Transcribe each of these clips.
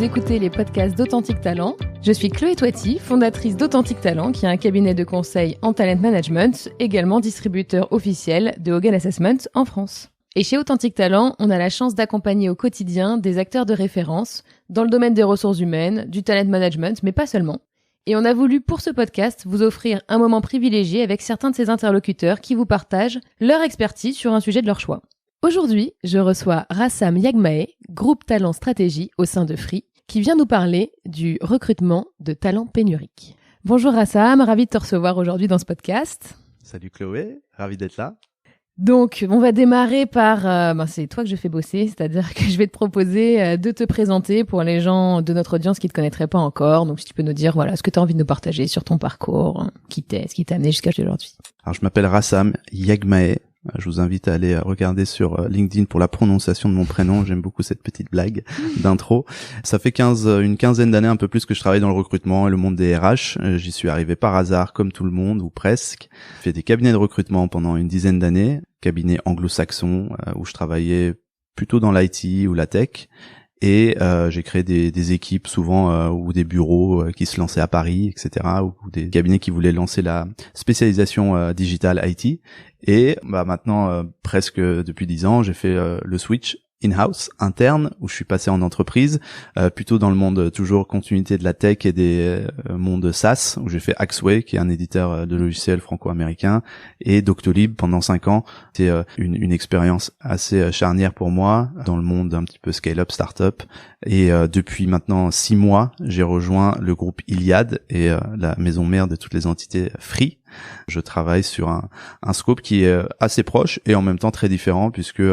vous écoutez les podcasts d'Authentic Talent. Je suis Chloé Toiti, fondatrice d'Authentic Talent, qui est un cabinet de conseil en talent management, également distributeur officiel de Hogan Assessment en France. Et chez Authentic Talent, on a la chance d'accompagner au quotidien des acteurs de référence dans le domaine des ressources humaines, du talent management, mais pas seulement. Et on a voulu, pour ce podcast, vous offrir un moment privilégié avec certains de ces interlocuteurs qui vous partagent leur expertise sur un sujet de leur choix. Aujourd'hui, je reçois Rassam Yagmae, groupe talent stratégie au sein de Free, qui vient nous parler du recrutement de talents pénuriques. Bonjour Rassam, ravi de te recevoir aujourd'hui dans ce podcast. Salut Chloé, ravi d'être là. Donc, on va démarrer par... c'est toi que je fais bosser, c'est-à-dire que je vais te proposer de te présenter pour les gens de notre audience qui ne te connaîtraient pas encore. Donc, si tu peux nous dire ce que tu as envie de nous partager sur ton parcours, ce qui t'a amené jusqu'à aujourd'hui. Alors, je m'appelle Rassam Yagmae. Je vous invite à aller regarder sur LinkedIn pour la prononciation de mon prénom. J'aime beaucoup cette petite blague d'intro. Ça fait une quinzaine d'années, un peu plus, que je travaille dans le recrutement et le monde des RH. J'y suis arrivé par hasard, comme tout le monde, ou presque. J'ai fait des cabinets de recrutement pendant une dizaine d'années, cabinets anglo-saxons, où je travaillais plutôt dans l'IT ou la tech. Et j'ai créé des équipes souvent ou des bureaux qui se lançaient à Paris, etc., ou des cabinets qui voulaient lancer la spécialisation digitale IT. Et maintenant, presque depuis 10 ans, j'ai fait le switch in-house, interne, où je suis passé en entreprise, plutôt dans le monde toujours continuité de la tech et des mondes SaaS, où j'ai fait Axway, qui est un éditeur de logiciels franco-américain, et Doctolib pendant 5 ans. C'était une expérience assez charnière pour moi dans le monde un petit peu scale-up, start-up. Et depuis maintenant 6 mois, j'ai rejoint le groupe Iliad et la maison mère de toutes les entités Free. Je travaille sur un scope qui est assez proche et en même temps très différent, puisque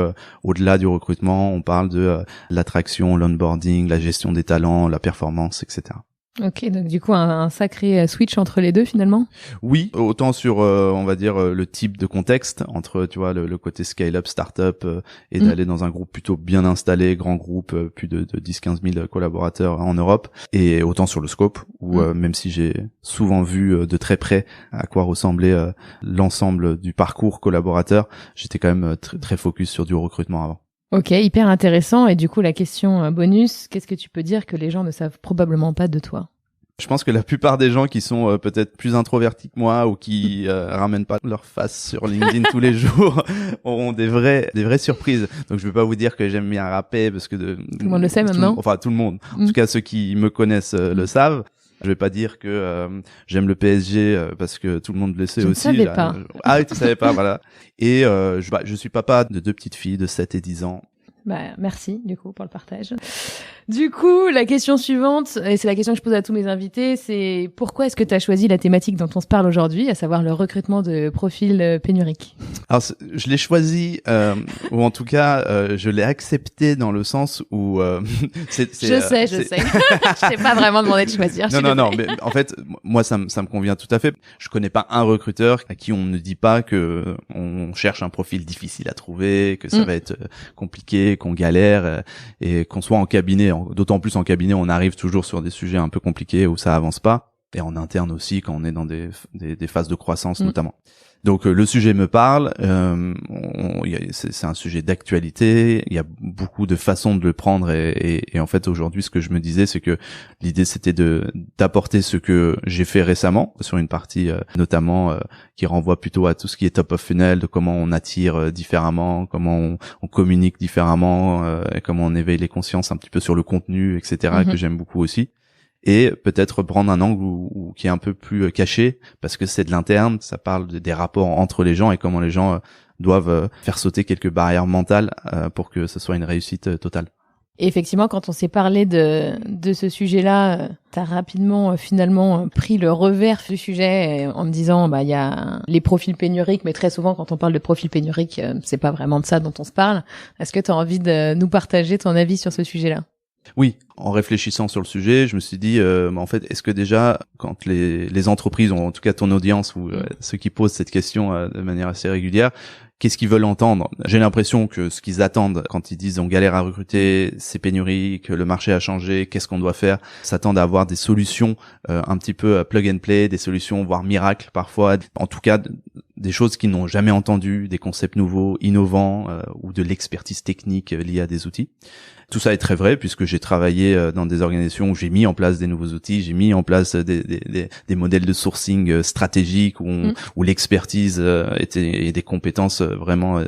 au-delà du recrutement, on parle de l'attraction, l'onboarding, la gestion des talents, la performance, etc. Ok, donc du coup un sacré switch entre les deux finalement. Oui, autant sur on va dire le type de contexte entre le côté scale-up, start-up et d'aller dans un groupe plutôt bien installé, grand groupe, plus de 10-15 000 collaborateurs en Europe, et autant sur le scope où même si j'ai souvent vu de très près à quoi ressemblait l'ensemble du parcours collaborateur, j'étais quand même très focus sur du recrutement avant. Ok, hyper intéressant. Et du coup, la question bonus, qu'est-ce que tu peux dire que les gens ne savent probablement pas de toi ? Je pense que la plupart des gens qui sont peut-être plus introvertis que moi ou qui ramènent pas leur face sur LinkedIn tous les jours auront des vraies surprises. Donc je vais pas vous dire que j'aime bien rapper parce que tout le monde le sait maintenant. Tout le monde. En tout cas, ceux qui me connaissent le savent. Je vais pas dire que j'aime le PSG parce que tout le monde le sait aussi. Je ne savais pas. Ah, tu savais pas, voilà. Et je suis papa de 2 petites filles de 7 et 10 ans. Merci du coup pour le partage. Du coup, la question suivante, et c'est la question que je pose à tous mes invités, c'est pourquoi est-ce que tu as choisi la thématique dont on se parle aujourd'hui, à savoir le recrutement de profils pénuriques ? Alors, je l'ai choisi, ou en tout cas, je l'ai accepté dans le sens où... Je sais. Je t'ai pas vraiment demandé de choisir. Non, mais en fait, moi, ça me convient tout à fait. Je connais pas un recruteur à qui on ne dit pas que on cherche un profil difficile à trouver, que ça va être compliqué, qu'on galère, et qu'on soit en cabinet. D'autant plus en cabinet, on arrive toujours sur des sujets un peu compliqués où ça avance pas. Et en interne aussi, quand on est dans des phases de croissance notamment. Donc le sujet me parle, c'est un sujet d'actualité, il y a beaucoup de façons de le prendre et en fait aujourd'hui ce que je me disais c'est que l'idée c'était d'apporter ce que j'ai fait récemment sur une partie notamment qui renvoie plutôt à tout ce qui est top of funnel, de comment on attire différemment, comment on communique différemment, et comment on éveille les consciences un petit peu sur le contenu, etc. que j'aime beaucoup aussi. Et peut-être prendre un angle qui est un peu plus caché, parce que c'est de l'interne, ça parle des rapports entre les gens et comment les gens doivent faire sauter quelques barrières mentales pour que ce soit une réussite totale. Et effectivement, quand on s'est parlé de ce sujet-là, t'as rapidement finalement pris le revers du sujet en me disant il y a les profils pénuriques, mais très souvent quand on parle de profils pénuriques, c'est pas vraiment de ça dont on se parle. Est-ce que t'as envie de nous partager ton avis sur ce sujet-là ? Oui, en réfléchissant sur le sujet, je me suis dit, en fait, est-ce que déjà, quand les entreprises, ou en tout cas ton audience, ou ceux qui posent cette question de manière assez régulière, qu'est-ce qu'ils veulent entendre ? J'ai l'impression que ce qu'ils attendent quand ils disent on galère à recruter, c'est pénurie, que le marché a changé, qu'est-ce qu'on doit faire ? S'attendent à avoir des solutions un petit peu plug and play, des solutions voire miracles parfois, en tout cas des choses qu'ils n'ont jamais entendues, des concepts nouveaux, innovants, ou de l'expertise technique liée à des outils. Tout ça est très vrai puisque j'ai travaillé dans des organisations où j'ai mis en place des nouveaux outils, j'ai mis en place des modèles de sourcing stratégiques où l'expertise et des compétences vraiment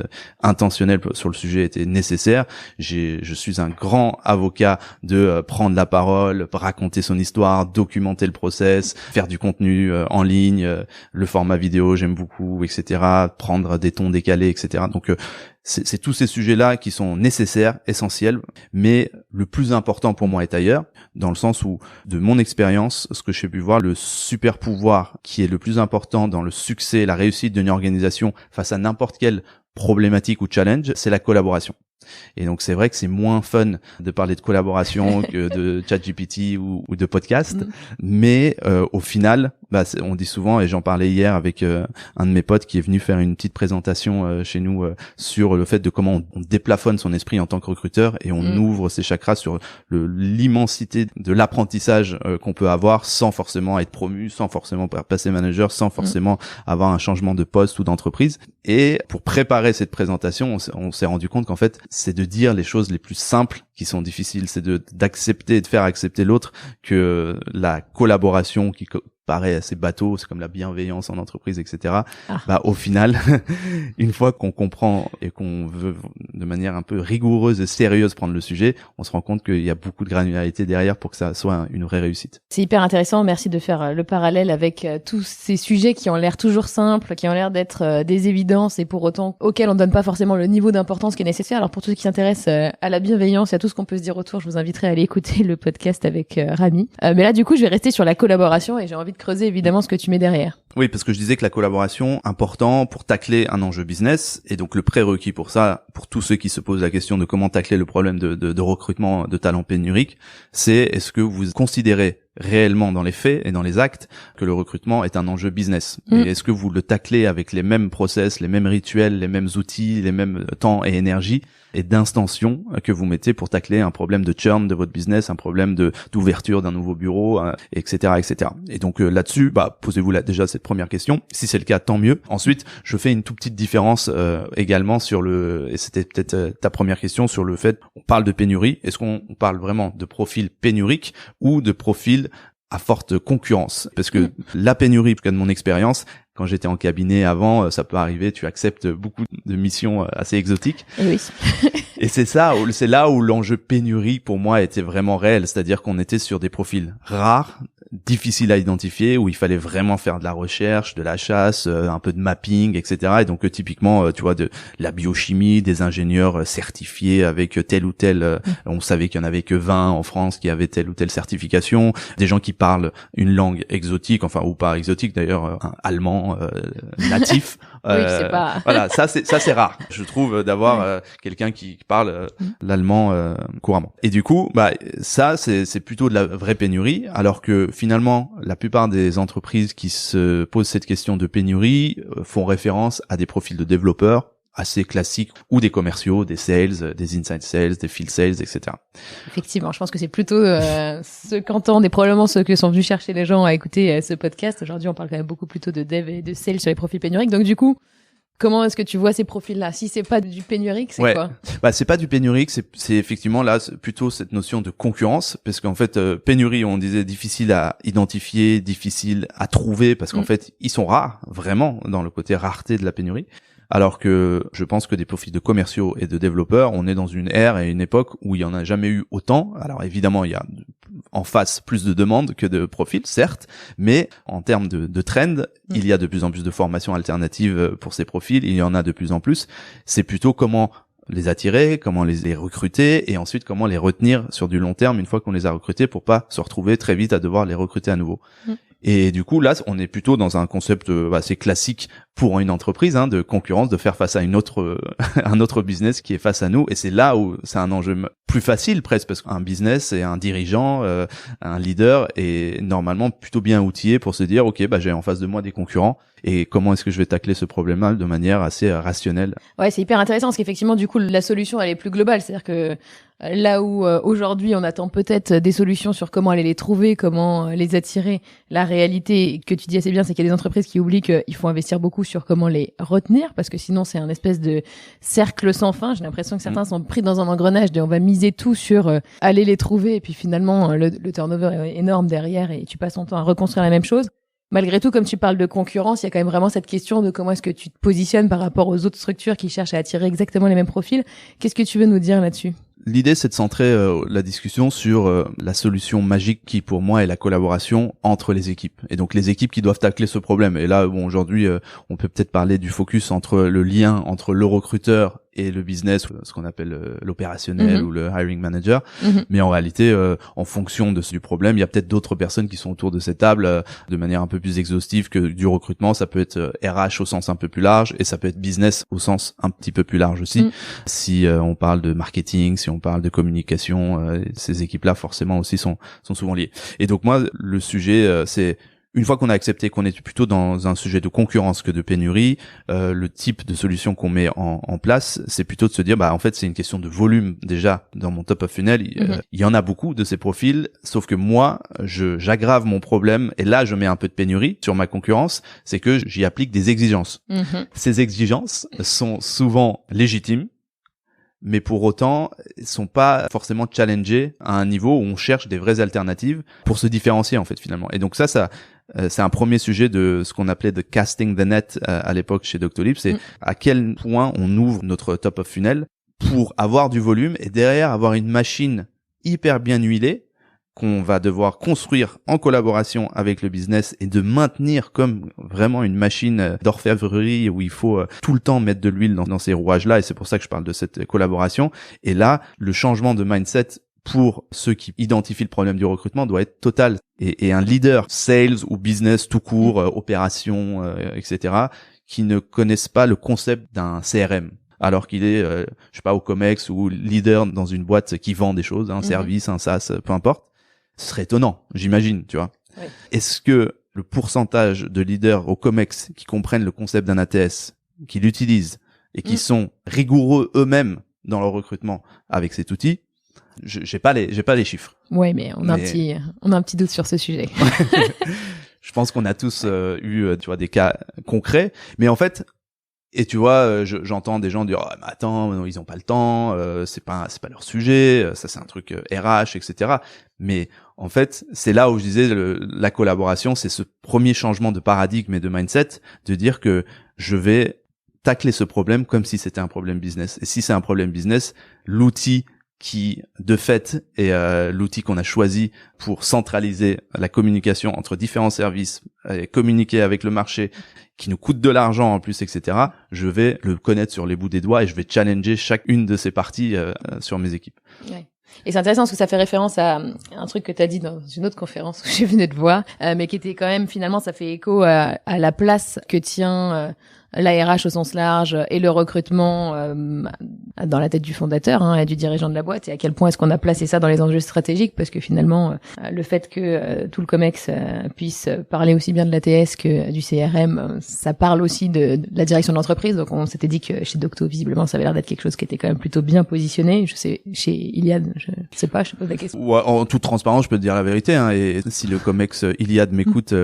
intentionnelles sur le sujet étaient nécessaires. Je suis un grand avocat de prendre la parole, raconter son histoire, documenter le process, faire du contenu en ligne, le format vidéo j'aime beaucoup, etc. Prendre des tons décalés, etc. Donc c'est tous ces sujets-là qui sont nécessaires, essentiels, mais le plus important pour moi est ailleurs, dans le sens où, de mon expérience, ce que j'ai pu voir, le super pouvoir qui est le plus important dans le succès, la réussite d'une organisation face à n'importe quelle problématique ou challenge, c'est la collaboration. Et donc c'est vrai que c'est moins fun de parler de collaboration que de ChatGPT ou de podcast, mais au final, on dit souvent, et j'en parlais hier avec un de mes potes qui est venu faire une petite présentation chez nous sur le fait de comment on déplafonne son esprit en tant que recruteur et on ouvre ses chakras sur l'immensité de l'apprentissage qu'on peut avoir sans forcément être promu, sans forcément passer manager, sans forcément avoir un changement de poste ou d'entreprise. Et pour préparer cette présentation, on s'est rendu compte qu'en fait, c'est de dire les choses les plus simples qui sont difficiles, c'est d'accepter et de faire accepter l'autre, que la collaboration qui paraît assez bateau, c'est comme la bienveillance en entreprise, etc. Au final, une fois qu'on comprend et qu'on veut de manière un peu rigoureuse et sérieuse prendre le sujet, on se rend compte qu'il y a beaucoup de granularité derrière pour que ça soit une vraie réussite. C'est hyper intéressant, merci de faire le parallèle avec tous ces sujets qui ont l'air toujours simples, qui ont l'air d'être des évidences et pour autant auxquels on donne pas forcément le niveau d'importance qui est nécessaire. Alors pour tous ceux qui s'intéressent à la bienveillance et à tout ce qu'on peut se dire autour, je vous inviterai à aller écouter le podcast avec Rami. Mais là du coup, je vais rester sur la collaboration et j'ai envie de creuser évidemment ce que tu mets derrière. Oui, parce que je disais que la collaboration, important pour tacler un enjeu business, et donc le prérequis pour ça, pour tous ceux qui se posent la question de comment tacler le problème de recrutement de talents pénuriques, c'est est-ce que vous considérez réellement dans les faits et dans les actes que le recrutement est un enjeu business. Et est-ce que vous le taclez avec les mêmes process, les mêmes rituels, les mêmes outils, les mêmes temps et énergie et d'intention que vous mettez pour tacler un problème de churn de votre business, un problème d'ouverture d'un nouveau bureau, etc., etc. Et donc là-dessus, posez-vous déjà cette première question. Si c'est le cas, tant mieux. Ensuite, je fais une toute petite différence également sur et c'était peut-être ta première question, sur le fait, on parle de pénurie. Est-ce qu'on parle vraiment de profil pénurique ou de profil à forte concurrence? Parce que la pénurie, de mon expérience, quand j'étais en cabinet avant, ça peut arriver, tu acceptes beaucoup de missions assez exotiques. Et oui. Et c'est là où l'enjeu pénurie pour moi était vraiment réel, c'est-à-dire qu'on était sur des profils rares, difficiles à identifier, où il fallait vraiment faire de la recherche, de la chasse, un peu de mapping, etc. Et donc typiquement, tu vois, de la biochimie, des ingénieurs certifiés avec tel ou tel, on savait qu'il y en avait que 20 en France qui avaient telle ou telle certification, des gens qui parlent une langue exotique, enfin ou pas exotique d'ailleurs, allemand natif. Oui, c'est pas. Voilà, ça c'est rare, je trouve, d'avoir quelqu'un qui parle l'allemand couramment. Et du coup, ça c'est plutôt de la vraie pénurie, alors que finalement la plupart des entreprises qui se posent cette question de pénurie font référence à des profils de développeurs assez classiques ou des commerciaux, des sales, des inside sales, des field sales, etc. Effectivement, je pense que c'est plutôt ceux qu'entendent et probablement ceux que sont venus chercher les gens à écouter ce podcast. Aujourd'hui, on parle quand même beaucoup plutôt de dev et de sales sur les profils pénuriques. Donc du coup, comment est-ce que tu vois ces profils-là? Si c'est pas du pénurique, c'est quoi? C'est pas du pénurique, c'est effectivement là plutôt cette notion de concurrence, parce qu'en fait pénurie, on disait difficile à identifier, difficile à trouver, parce qu'en fait ils sont rares, vraiment, dans le côté rareté de la pénurie. Alors que je pense que des profils de commerciaux et de développeurs, on est dans une ère et une époque où il y en a jamais eu autant. Alors évidemment, il y a en face plus de demandes que de profils, certes, mais en termes de trend, il y a de plus en plus de formations alternatives pour ces profils, il y en a de plus en plus. C'est plutôt comment les attirer, comment les recruter et ensuite comment les retenir sur du long terme une fois qu'on les a recrutés pour pas se retrouver très vite à devoir les recruter à nouveau. Et du coup, là, on est plutôt dans un concept assez classique pour une entreprise, de concurrence, de faire face à un autre business qui est face à nous. Et c'est là où c'est un enjeu plus facile presque, parce qu'un business et un dirigeant, un leader est normalement plutôt bien outillé pour se dire, ok, j'ai en face de moi des concurrents. Et comment est-ce que je vais tacler ce problème-là de manière assez rationnelle? Ouais, c'est hyper intéressant parce qu'effectivement, du coup, la solution, elle est plus globale. C'est-à-dire que là où aujourd'hui, on attend peut-être des solutions sur comment aller les trouver, comment les attirer, la réalité que tu dis assez bien, c'est qu'il y a des entreprises qui oublient qu'il faut investir beaucoup sur comment les retenir, parce que sinon c'est un espèce de cercle sans fin. J'ai l'impression que certains sont pris dans un engrenage de on va miser tout sur aller les trouver, et puis finalement le turnover est énorme derrière et tu passes ton temps à reconstruire la même chose. Malgré tout, comme tu parles de concurrence, il y a quand même vraiment cette question de comment est-ce que tu te positionnes par rapport aux autres structures qui cherchent à attirer exactement les mêmes profils. Qu'est-ce que tu veux nous dire là-dessus ? L'idée, c'est de centrer la discussion sur la solution magique qui, pour moi, est la collaboration entre les équipes. Et donc, les équipes qui doivent tacler ce problème. Et là, bon, aujourd'hui, on peut peut-être parler du focus entre le lien entre le recruteur et le business, ce qu'on appelle l'opérationnel ou le hiring manager. Mais en réalité, en fonction du problème, il y a peut-être d'autres personnes qui sont autour de cette table de manière un peu plus exhaustive que du recrutement. Ça peut être RH au sens un peu plus large et ça peut être business au sens un petit peu plus large aussi. Si on parle de marketing, si on parle de communication, ces équipes-là forcément aussi sont souvent liées. Et donc moi, le sujet, c'est une fois qu'on a accepté qu'on est plutôt dans un sujet de concurrence que de pénurie, le type de solution qu'on met en place, c'est plutôt de se dire, en fait, c'est une question de volume déjà dans mon top of funnel. Il y en a beaucoup de ces profils, sauf que moi, j'aggrave mon problème et là, je mets un peu de pénurie sur ma concurrence, c'est que j'y applique des exigences. Ces exigences sont souvent légitimes, mais pour autant, ils sont pas forcément challengés à un niveau où on cherche des vraies alternatives pour se différencier, en fait, finalement. Et donc ça, c'est un premier sujet de ce qu'on appelait de casting the net à l'époque chez Doctolib, c'est à quel point on ouvre notre top of funnel pour avoir du volume et derrière avoir une machine hyper bien huilée qu'on va devoir construire en collaboration avec le business et de maintenir comme vraiment une machine d'orfèvrerie où il faut tout le temps mettre de l'huile dans ces rouages-là, et c'est pour ça que je parle de cette collaboration. Et là, le changement de mindset pour ceux qui identifient le problème du recrutement doit être total. Et un leader sales ou business tout court, opération, etc., qui ne connaissent pas le concept d'un CRM, alors qu'il est, je sais pas, au Comex ou leader dans une boîte qui vend des choses, un service, un SaaS, peu importe. Ce serait étonnant, j'imagine, tu vois. Oui. Est-ce que le pourcentage de leaders au Comex qui comprennent le concept d'un ATS, qui l'utilisent et qui sont rigoureux eux-mêmes dans leur recrutement avec cet outil, j'ai pas les chiffres. Ouais, mais on a un petit doute sur ce sujet. Je pense qu'on a tous eu, tu vois, des cas concrets, mais en fait, et tu vois, j'entends des gens dire « mais attends, ils ont pas le temps, c'est pas leur sujet, ça c'est un truc RH, etc. » Mais en fait, c'est là où je disais la collaboration, c'est ce premier changement de paradigme et de mindset, de dire que je vais tacler ce problème comme si c'était un problème business. Et si c'est un problème business, l'outil qui, de fait, est l'outil qu'on a choisi pour centraliser la communication entre différents services, et communiquer avec le marché, qui nous coûte de l'argent en plus, etc., je vais le connaître sur les bouts des doigts et je vais challenger chacune de ces parties sur mes équipes. Ouais. Et c'est intéressant parce que ça fait référence à un truc que tu as dit dans une autre conférence où je venais de voir, mais qui était quand même, finalement, ça fait écho à la place que tient l'ARH au sens large et le recrutement dans la tête du fondateur et du dirigeant de la boîte, et à quel point est-ce qu'on a placé ça dans les enjeux stratégiques, parce que finalement le fait que tout le Comex puisse parler aussi bien de l'ATS que du CRM, ça parle aussi de la direction de l'entreprise. Donc on s'était dit que chez Docto, visiblement, ça avait l'air d'être quelque chose qui était quand même plutôt bien positionné. Je sais, chez Iliad, je sais pas, je pose la question. Ouais, en toute transparence, je peux te dire la vérité, et si le Comex Iliad m'écoute,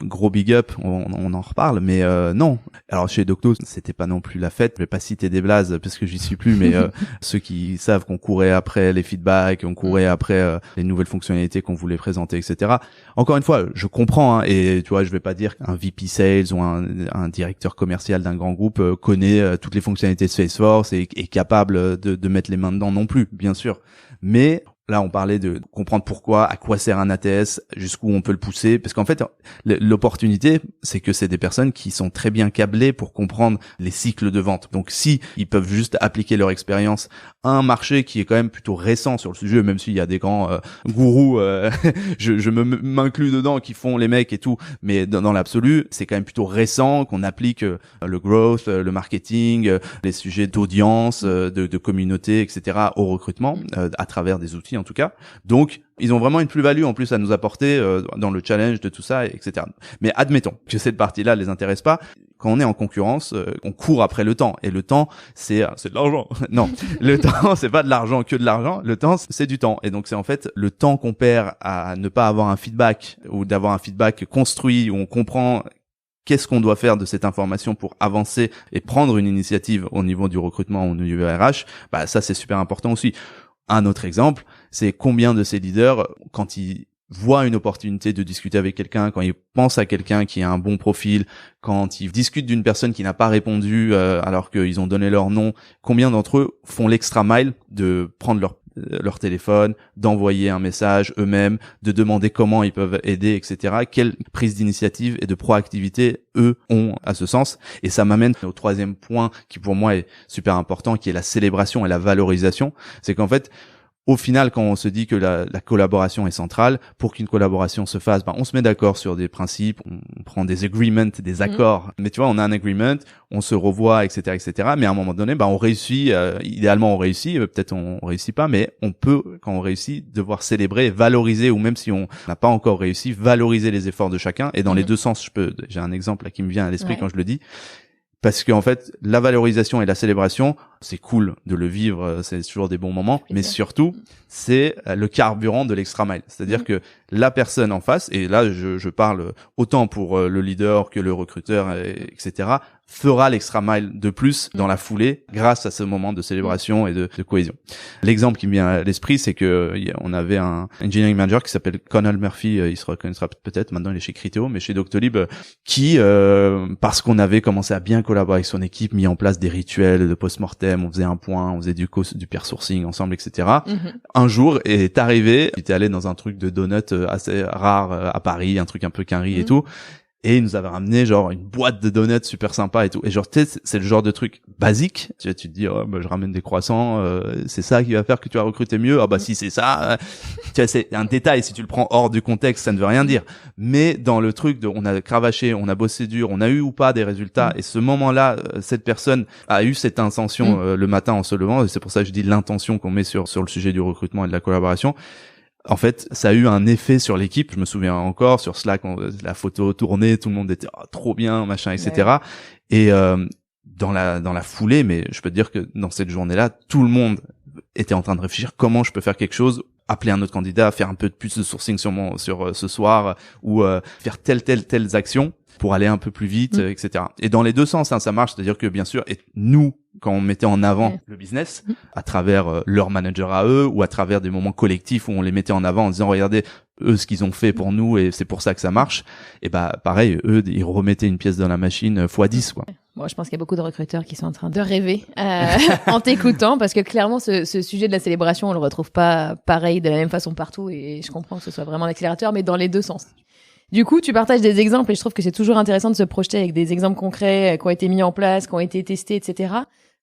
gros big up, on en reparle, mais non. Alors chez Docto, c'était pas non plus la fête. Je vais pas citer des blazes parce que j'y suis plus, mais ceux qui savent qu'on courait après les feedbacks, on courait après les nouvelles fonctionnalités qu'on voulait présenter, etc. Encore une fois, je comprends, et tu vois, je vais pas dire qu'un VP Sales ou un directeur commercial d'un grand groupe connaît toutes les fonctionnalités de Salesforce et est capable de mettre les mains dedans non plus, bien sûr. Mais là, on parlait de comprendre pourquoi, à quoi sert un ATS, jusqu'où on peut le pousser. Parce qu'en fait, l'opportunité, c'est que c'est des personnes qui sont très bien câblées pour comprendre les cycles de vente. Donc, si ils peuvent juste appliquer leur expérience à un marché qui est quand même plutôt récent sur le sujet, même s'il y a des grands gourous, je m'inclus dedans, qui font les mecs et tout. Mais dans l'absolu, c'est quand même plutôt récent qu'on applique le growth, le marketing, les sujets d'audience, de communauté, etc. au recrutement, à travers des outils en tout cas. Donc, ils ont vraiment une plus-value en plus à nous apporter dans le challenge de tout ça, etc. Mais admettons que cette partie-là les intéresse pas. Quand on est en concurrence, on court après le temps. Et le temps, c'est de l'argent. Non, le temps, c'est pas de l'argent que de l'argent. Le temps, c'est du temps. Et donc, c'est en fait le temps qu'on perd à ne pas avoir un feedback ou d'avoir un feedback construit où on comprend qu'est-ce qu'on doit faire de cette information pour avancer et prendre une initiative au niveau du recrutement, au niveau RH, bah ça c'est super important aussi. Un autre exemple, c'est combien de ces leaders, quand ils voient une opportunité de discuter avec quelqu'un, quand ils pensent à quelqu'un qui a un bon profil, quand ils discutent d'une personne qui n'a pas répondu alors qu'ils ont donné leur nom, combien d'entre eux font l'extra mile de prendre leur téléphone, d'envoyer un message eux-mêmes, de demander comment ils peuvent aider, etc. Quelle prise d'initiative et de proactivité eux ont à ce sens. Et ça m'amène au troisième point qui pour moi est super important, qui est la célébration et la valorisation. C'est qu'en fait, au final, quand on se dit que la collaboration est centrale, pour qu'une collaboration se fasse, on se met d'accord sur des principes, on prend des agreements, des accords. Mais tu vois, on a un agreement, on se revoit, etc., etc. Mais à un moment donné, on réussit. Idéalement, on réussit. Peut-être on réussit pas, mais on peut, quand on réussit, devoir célébrer, valoriser, ou même si on n'a pas encore réussi, valoriser les efforts de chacun. Et dans les deux sens, j'ai un exemple là qui me vient à l'esprit quand je le dis. Parce qu'en fait, la valorisation et la célébration, c'est cool de le vivre, c'est toujours des bons moments, mais surtout, c'est le carburant de l'extra mile. C'est-à-dire que la personne en face, et là je parle autant pour le leader que le recruteur, etc., fera l'extra mile de plus dans la foulée grâce à ce moment de célébration et de cohésion. L'exemple qui me vient à l'esprit, c'est que on avait un engineering manager qui s'appelle Connell Murphy, il se reconnaîtra peut-être, maintenant il est chez Criteo, mais chez Doctolib, qui, parce qu'on avait commencé à bien collaborer avec son équipe, mis en place des rituels de post-mortem, on faisait un point, on faisait du peer sourcing ensemble, etc. Un jour est arrivé, il était allé dans un truc de donuts assez rare à Paris, un truc un peu quinri et tout, et il nous avait ramené genre une boîte de donuts super sympa et tout. Et genre, tu sais, c'est le genre de truc basique. Tu te dis, je ramène des croissants, c'est ça qui va faire que tu vas recruter mieux. Ah bah si c'est ça, tu vois, c'est un détail. Si tu le prends hors du contexte, ça ne veut rien dire. Mais dans le truc de, on a cravaché, on a bossé dur, on a eu ou pas des résultats. Et ce moment-là, cette personne a eu cette intention le matin en se levant. Et c'est pour ça que je dis l'intention qu'on met sur le sujet du recrutement et de la collaboration. En fait, ça a eu un effet sur l'équipe. Je me souviens encore sur Slack, la photo tournée, tout le monde était trop bien, machin, etc. Ouais. Et dans la foulée, mais je peux te dire que dans cette journée-là, tout le monde était en train de réfléchir comment je peux faire quelque chose, appeler un autre candidat, faire un peu de plus de sourcing sur ce soir, ou faire telles actions pour aller un peu plus vite, etc. Et dans les deux sens, ça marche. C'est-à-dire que bien sûr, et nous, quand on mettait en avant le business, à travers leur manager à eux, ou à travers des moments collectifs où on les mettait en avant en disant, regardez, eux, ce qu'ils ont fait pour nous, et c'est pour ça que ça marche, et pareil, eux, ils remettaient une pièce dans la machine x10, quoi. Bon, je pense qu'il y a beaucoup de recruteurs qui sont en train de rêver en t'écoutant, parce que clairement, ce sujet de la célébration, on le retrouve pas pareil de la même façon partout, et je comprends que ce soit vraiment un accélérateur, mais dans les deux sens. Du coup, tu partages des exemples et je trouve que c'est toujours intéressant de se projeter avec des exemples concrets qui ont été mis en place, qui ont été testés, etc.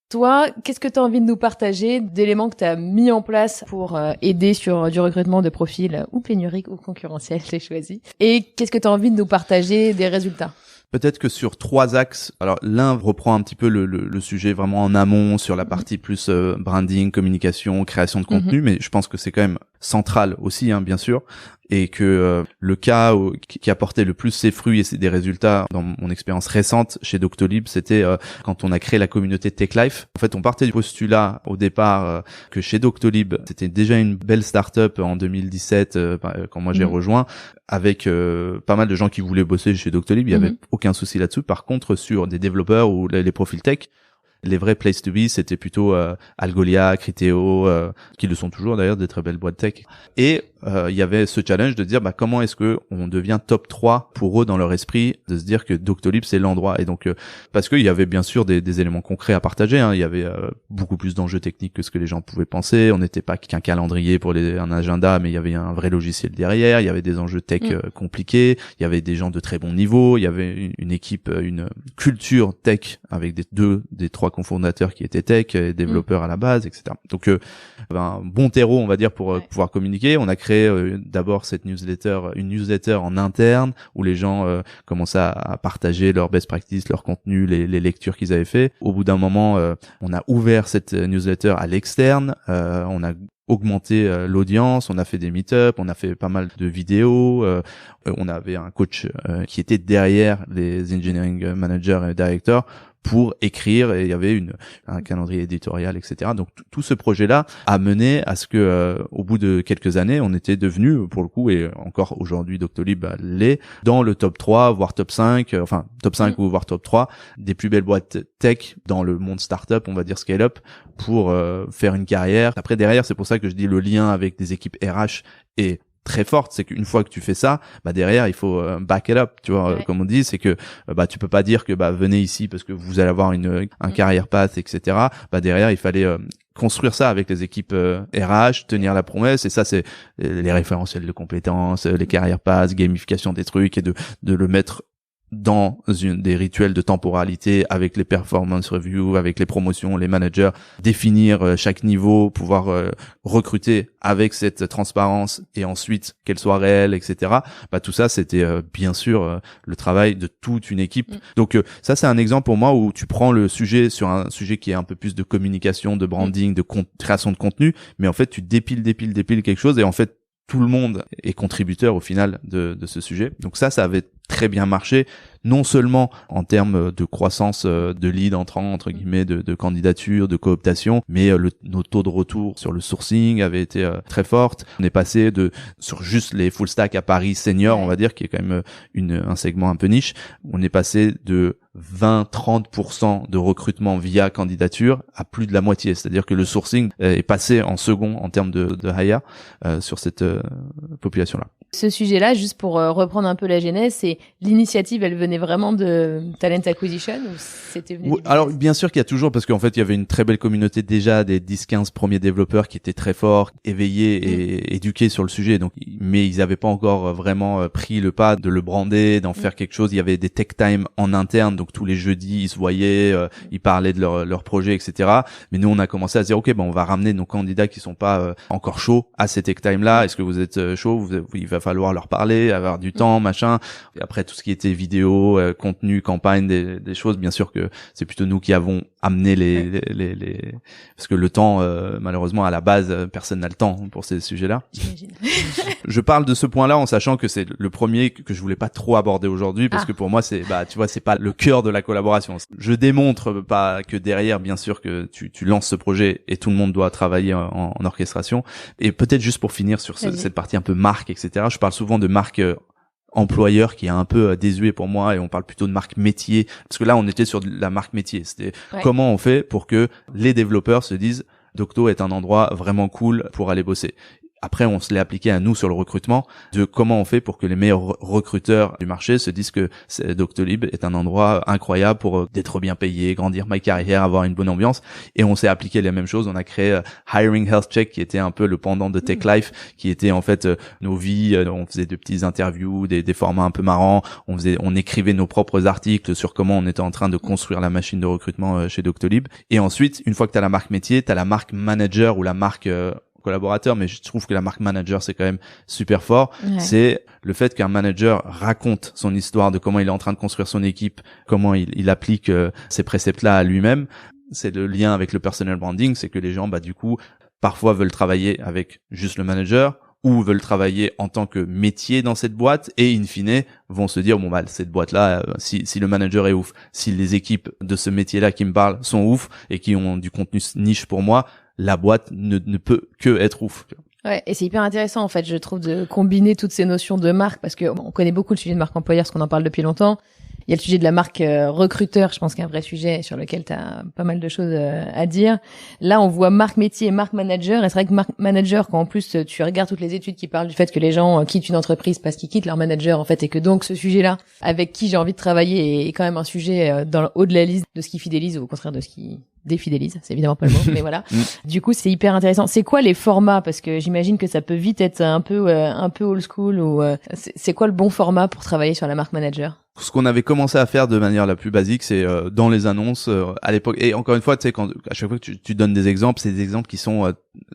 Toi, qu'est-ce que tu as envie de nous partager d'éléments que tu as mis en place pour aider sur du recrutement de profils ou pénuriques ou concurrentiels, j'ai choisi. Et qu'est-ce que tu as envie de nous partager des résultats ? Peut-être que sur 3 axes, alors l'un reprend un petit peu le sujet vraiment en amont sur la partie plus branding, communication, création de contenu, mais je pense que c'est quand même central aussi, bien sûr, et que le cas qui a porté le plus ses fruits et des résultats dans mon expérience récente chez Doctolib, c'était quand on a créé la communauté Tech Life. En fait, on partait du postulat au départ que chez Doctolib, c'était déjà une belle start-up en 2017 quand moi j'ai rejoint, avec pas mal de gens qui voulaient bosser chez Doctolib, il y avait aucun souci là-dessus. Par contre, sur des développeurs ou les profils tech, les vrais place to be, c'était plutôt Algolia, Criteo, qui le sont toujours d'ailleurs, des très belles boîtes tech. Et il y avait ce challenge de dire comment est-ce que on devient top 3 pour eux dans leur esprit, de se dire que Doctolib c'est l'endroit. Et donc parce qu'il y avait bien sûr des éléments concrets à partager, il y avait beaucoup plus d'enjeux techniques que ce que les gens pouvaient penser. On n'était pas qu'un calendrier pour un agenda, mais il y avait un vrai logiciel derrière, il y avait des enjeux tech compliqués, il y avait des gens de très bon niveau, il y avait une équipe, une culture tech avec des 3 cofondateurs qui étaient tech et développeurs à la base, etc. Donc un bon terreau, on va dire, pour pouvoir communiquer. On a créé d'abord une newsletter en interne où les gens commençaient à partager leurs best practices, leur contenu, les lectures qu'ils avaient fait. Au bout d'un moment, on a ouvert cette newsletter à l'externe, on a augmenté l'audience, on a fait des meet-up, on a fait pas mal de vidéos, on avait un coach qui était derrière les engineering managers et directeurs pour écrire, et il y avait un calendrier éditorial, etc. Donc tout ce projet-là a mené à ce que au bout de quelques années, on était devenu, pour le coup, et encore aujourd'hui Doctolib l'est, dans le top 3, voire top 5, enfin top 5 ou voire top 3 des plus belles boîtes tech dans le monde startup, on va dire scale-up, pour faire une carrière. Après derrière, c'est pour ça que je dis le lien avec des équipes RH est très forte, c'est qu'une fois que tu fais ça, derrière il faut back it up, tu vois, comme on dit, c'est que tu peux pas dire que venez ici parce que vous allez avoir un carrière path, etc. Derrière il fallait construire ça avec les équipes RH, tenir la promesse, et ça c'est les référentiels de compétences, les carrière paths, gamification des trucs, et de le mettre dans des rituels de temporalité avec les performance reviews, avec les promotions, les managers, définir chaque niveau, pouvoir recruter avec cette transparence et ensuite qu'elle soit réelle, etc. Tout ça, c'était bien sûr le travail de toute une équipe. Donc ça, c'est un exemple pour moi où tu prends le sujet sur un sujet qui est un peu plus de communication, de branding, de création de contenu, mais en fait, tu dépiles quelque chose, et en fait, tout le monde est contributeur au final de ce sujet. Donc ça avait très bien marché, non seulement en termes de croissance de leads entrants, entre guillemets, de candidatures, de cooptation, mais nos taux de retour sur le sourcing avaient été très fortes. On est passé sur juste les full stack à Paris senior, on va dire, qui est quand même un segment un peu niche, on est passé de 20-30% de recrutement via candidature à plus de la moitié. C'est-à-dire que le sourcing est passé en second en termes de hire sur cette population-là. Ce sujet-là, juste pour reprendre un peu la genèse, c'est l'initiative, elle venait vraiment de Talent Acquisition ou c'était venu Alors bien sûr qu'il y a toujours, parce qu'en fait il y avait une très belle communauté déjà des 10-15 premiers développeurs qui étaient très forts, éveillés et éduqués sur le sujet, donc mais ils n'avaient pas encore vraiment pris le pas de le brander, d'en faire quelque chose. Il y avait des tech time en interne, donc tous les jeudis ils se voyaient, ils parlaient de leur projet, etc. Mais nous on a commencé à se dire ok, on va ramener nos candidats qui sont pas encore chauds à ces tech time là. Est-ce que vous êtes chauds? Il va falloir leur parler, avoir du temps, machin. Et après tout ce qui était vidéo, contenu, campagne, des choses, bien sûr que c'est plutôt nous qui avons amené les parce que le temps malheureusement à la base personne n'a le temps pour ces sujets-là. J'imagine. Je parle de ce point-là en sachant que c'est le premier que je voulais pas trop aborder aujourd'hui, parce que pour moi c'est tu vois, c'est pas le cœur de la collaboration. Je démontre pas que derrière, bien sûr que tu lances ce projet et tout le monde doit travailler en orchestration. Et peut-être juste pour finir sur cette partie un peu marque, etc. Je parle souvent de marque employeur qui est un peu désuet pour moi, et on parle plutôt de marque métier, parce que là on était sur de la marque métier. C'était comment on fait pour que les développeurs se disent Docto est un endroit vraiment cool pour aller bosser. Après, on se l'est appliqué à nous sur le recrutement, de comment on fait pour que les meilleurs recruteurs du marché se disent que Doctolib est un endroit incroyable pour d'être bien payé, grandir ma carrière, avoir une bonne ambiance. Et on s'est appliqué les mêmes choses. On a créé Hiring Health Check, qui était un peu le pendant de Tech Life, qui était en fait nos vies. On faisait de petites interviews, des formats un peu marrants. On écrivait nos propres articles sur comment on était en train de construire la machine de recrutement chez Doctolib. Et ensuite, une fois que tu as la marque métier, tu as la marque manager ou la marque collaborateur, mais je trouve que la marque manager c'est quand même super fort. C'est le fait qu'un manager raconte son histoire de comment il est en train de construire son équipe, comment il applique ces préceptes-là à lui-même. C'est le lien avec le personal branding, c'est que les gens du coup parfois veulent travailler avec juste le manager ou veulent travailler en tant que métier dans cette boîte, et in fine vont se dire cette boîte-là, si le manager est ouf, si les équipes de ce métier-là qui me parlent sont ouf et qui ont du contenu niche pour moi, la boîte ne peut que être ouf. Ouais, et c'est hyper intéressant en fait, je trouve, de combiner toutes ces notions de marque, parce que on connaît beaucoup le sujet de marque employeur, parce qu'on en parle depuis longtemps. Il y a le sujet de la marque recruteur, je pense qu'il y a un vrai sujet sur lequel tu as pas mal de choses à dire. Là, on voit marque métier et marque manager, et c'est vrai que marque manager, quand en plus tu regardes toutes les études qui parlent du fait que les gens quittent une entreprise parce qu'ils quittent leur manager en fait, et que donc ce sujet-là, avec qui j'ai envie de travailler, est quand même un sujet dans le haut de la liste de ce qui fidélise, ou au contraire de ce qui défidélise, c'est évidemment pas le mot, mais voilà. Du coup, c'est hyper intéressant. C'est quoi les formats? Parce que j'imagine que ça peut vite être un peu old school, ou c'est quoi le bon format pour travailler sur la marque manager? Ce qu'on avait commencé à faire de manière la plus basique, c'est dans les annonces à l'époque. Et encore une fois, tu sais, à chaque fois que tu donnes des exemples, c'est des exemples qui sont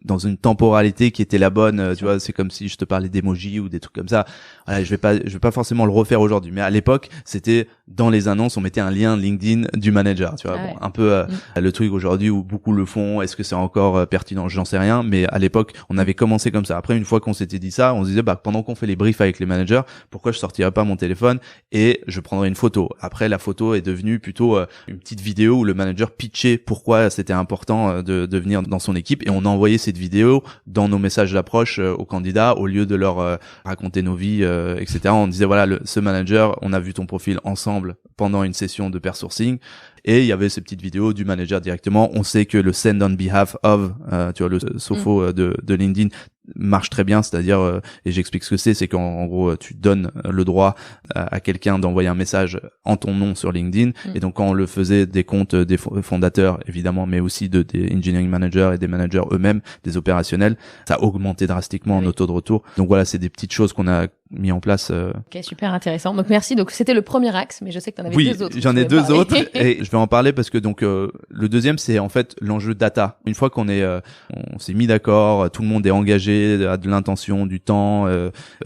dans une temporalité qui était la bonne. Tu vois, c'est comme si je te parlais d'emoji ou des trucs comme ça. Voilà, je vais pas forcément le refaire aujourd'hui, mais à l'époque, c'était dans les annonces, on mettait un lien LinkedIn du manager. Tu vois, un peu le truc aujourd'hui où beaucoup le font. Est-ce que c'est encore pertinent? J'en sais rien, mais à l'époque, on avait commencé comme ça. Après, une fois qu'on s'était dit ça, on se disait pendant qu'on fait les briefs avec les managers, pourquoi je sortirais pas mon téléphone et je prendrais une photo. Après, la photo est devenue plutôt une petite vidéo où le manager pitchait pourquoi c'était important de venir dans son équipe, et on a envoyé cette vidéo dans nos messages d'approche aux candidats au lieu de leur raconter nos vies, etc. On disait voilà, ce manager, on a vu ton profil ensemble pendant une session de pair sourcing. Et il y avait ces petites vidéos du manager directement. On sait que le send on behalf of, tu vois, le SOFO de LinkedIn marche très bien, c'est-à-dire, et j'explique ce que c'est qu'en gros, tu donnes le droit à quelqu'un d'envoyer un message en ton nom sur LinkedIn. Et donc, quand on le faisait des comptes des fondateurs, évidemment, mais aussi des engineering managers et des managers eux-mêmes, des opérationnels, ça a augmenté drastiquement nos taux de retour. Donc voilà, c'est des petites choses qu'on a mis en place. Ok, super intéressant. Donc merci. Donc c'était le premier axe, mais je sais que tu en avais deux autres. Oui, j'en ai deux autres et je vais en parler parce que donc le deuxième, c'est en fait l'enjeu data. Une fois qu'on s'est mis d'accord, tout le monde est engagé, a de l'intention, du temps,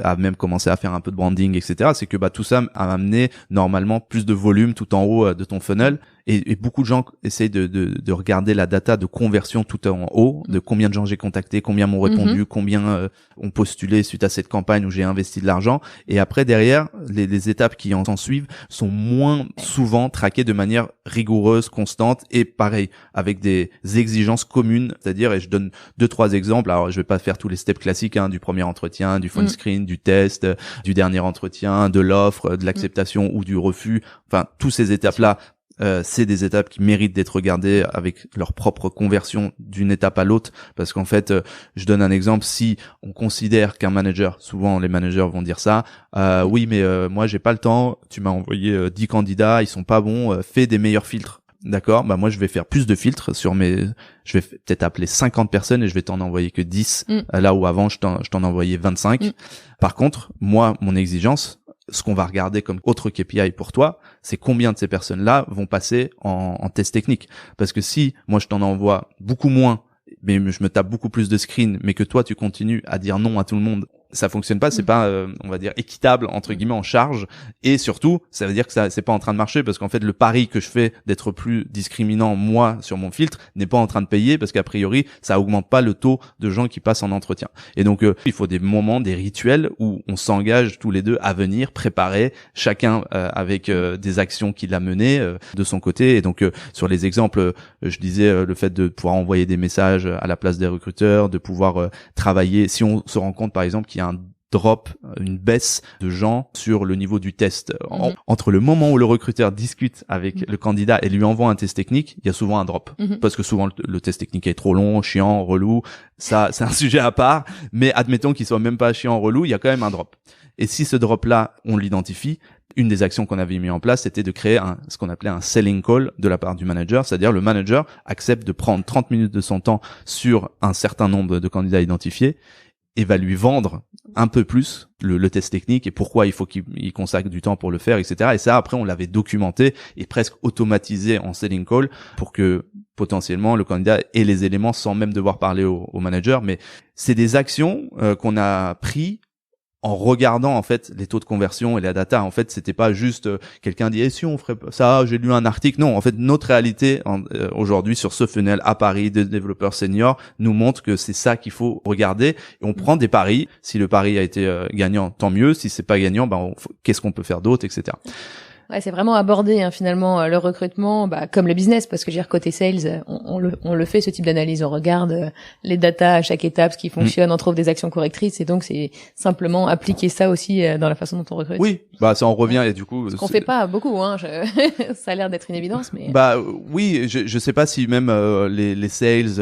a même commencé à faire un peu de branding, etc. C'est que tout ça a amené normalement plus de volume tout en haut de ton funnel. Et beaucoup de gens essayent de regarder la data de conversion tout en haut, de combien de gens j'ai contacté, combien m'ont répondu, combien ont postulé suite à cette campagne où j'ai investi de l'argent. Et après, derrière, les étapes qui en suivent sont moins souvent traquées de manière rigoureuse, constante, et pareil, avec des exigences communes. C'est-à-dire, et je donne 2-3 exemples, alors je vais pas faire tous les steps classiques, du premier entretien, du phone screen, du test, du dernier entretien, de l'offre, de l'acceptation ou du refus. Enfin, toutes ces étapes-là, c'est des étapes qui méritent d'être regardées avec leur propre conversion d'une étape à l'autre, parce qu'en fait, je donne un exemple. Si on considère qu'un manager, souvent les managers vont dire ça, oui mais moi j'ai pas le temps, tu m'as envoyé 10 candidats, ils sont pas bons, fais des meilleurs filtres. D'accord, moi je vais faire plus de filtres je vais peut-être appeler 50 personnes et je vais t'en envoyer que 10, là où avant je t'en envoyais 25. Par contre, moi, mon exigence, ce qu'on va regarder comme autre KPI pour toi, c'est combien de ces personnes-là vont passer en test technique. Parce que si moi je t'en envoie beaucoup moins, mais je me tape beaucoup plus de screens, mais que toi tu continues à dire non à tout le monde, ça fonctionne pas, c'est pas on va dire équitable entre guillemets en charge, et surtout ça veut dire que ça c'est pas en train de marcher, parce qu'en fait le pari que je fais d'être plus discriminant moi sur mon filtre n'est pas en train de payer, parce qu'a priori ça augmente pas le taux de gens qui passent en entretien. Et donc il faut des moments, des rituels où on s'engage tous les deux à venir préparer chacun avec des actions qu'il a menées de son côté. Et donc sur les exemples, je disais le fait de pouvoir envoyer des messages à la place des recruteurs, de pouvoir travailler si on se rend compte par exemple qu'il y a un drop, une baisse de gens sur le niveau du test. Entre le moment où le recruteur discute avec le candidat et lui envoie un test technique, il y a souvent un drop. Parce que souvent le test technique est trop long, chiant, relou. Ça, c'est un sujet à part. Mais admettons qu'il soit même pas chiant, relou, il y a quand même un drop. Et si ce drop-là, on l'identifie, une des actions qu'on avait mis en place, c'était de créer ce qu'on appelait un selling call de la part du manager. C'est-à-dire le manager accepte de prendre 30 minutes de son temps sur un certain nombre de candidats identifiés et va lui vendre un peu plus le test technique et pourquoi il faut qu'il consacre du temps pour le faire, etc. Et ça, après, on l'avait documenté et presque automatisé en selling call pour que potentiellement le candidat ait les éléments sans même devoir parler au manager. Mais c'est des actions qu'on a pris en regardant en fait les taux de conversion et la data. En fait, c'était pas juste quelqu'un dit si on ferait ça, j'ai lu un article. Non, en fait, notre réalité aujourd'hui sur ce funnel à Paris de développeurs seniors nous montre que c'est ça qu'il faut regarder, et on prend des paris. Si le pari a été gagnant, tant mieux. Si c'est pas gagnant, qu'est-ce qu'on peut faire d'autre, etc. Ouais, c'est vraiment aborder finalement le recrutement comme le business, parce que je veux dire côté sales, on le fait ce type d'analyse, on regarde les datas à chaque étape, ce qui fonctionne, on trouve des actions correctrices, et donc c'est simplement appliquer ça aussi dans la façon dont on recrute. Oui, ça en revient, et du coup ce qu'on fait pas beaucoup, ça a l'air d'être une évidence, mais oui, je sais pas si même les sales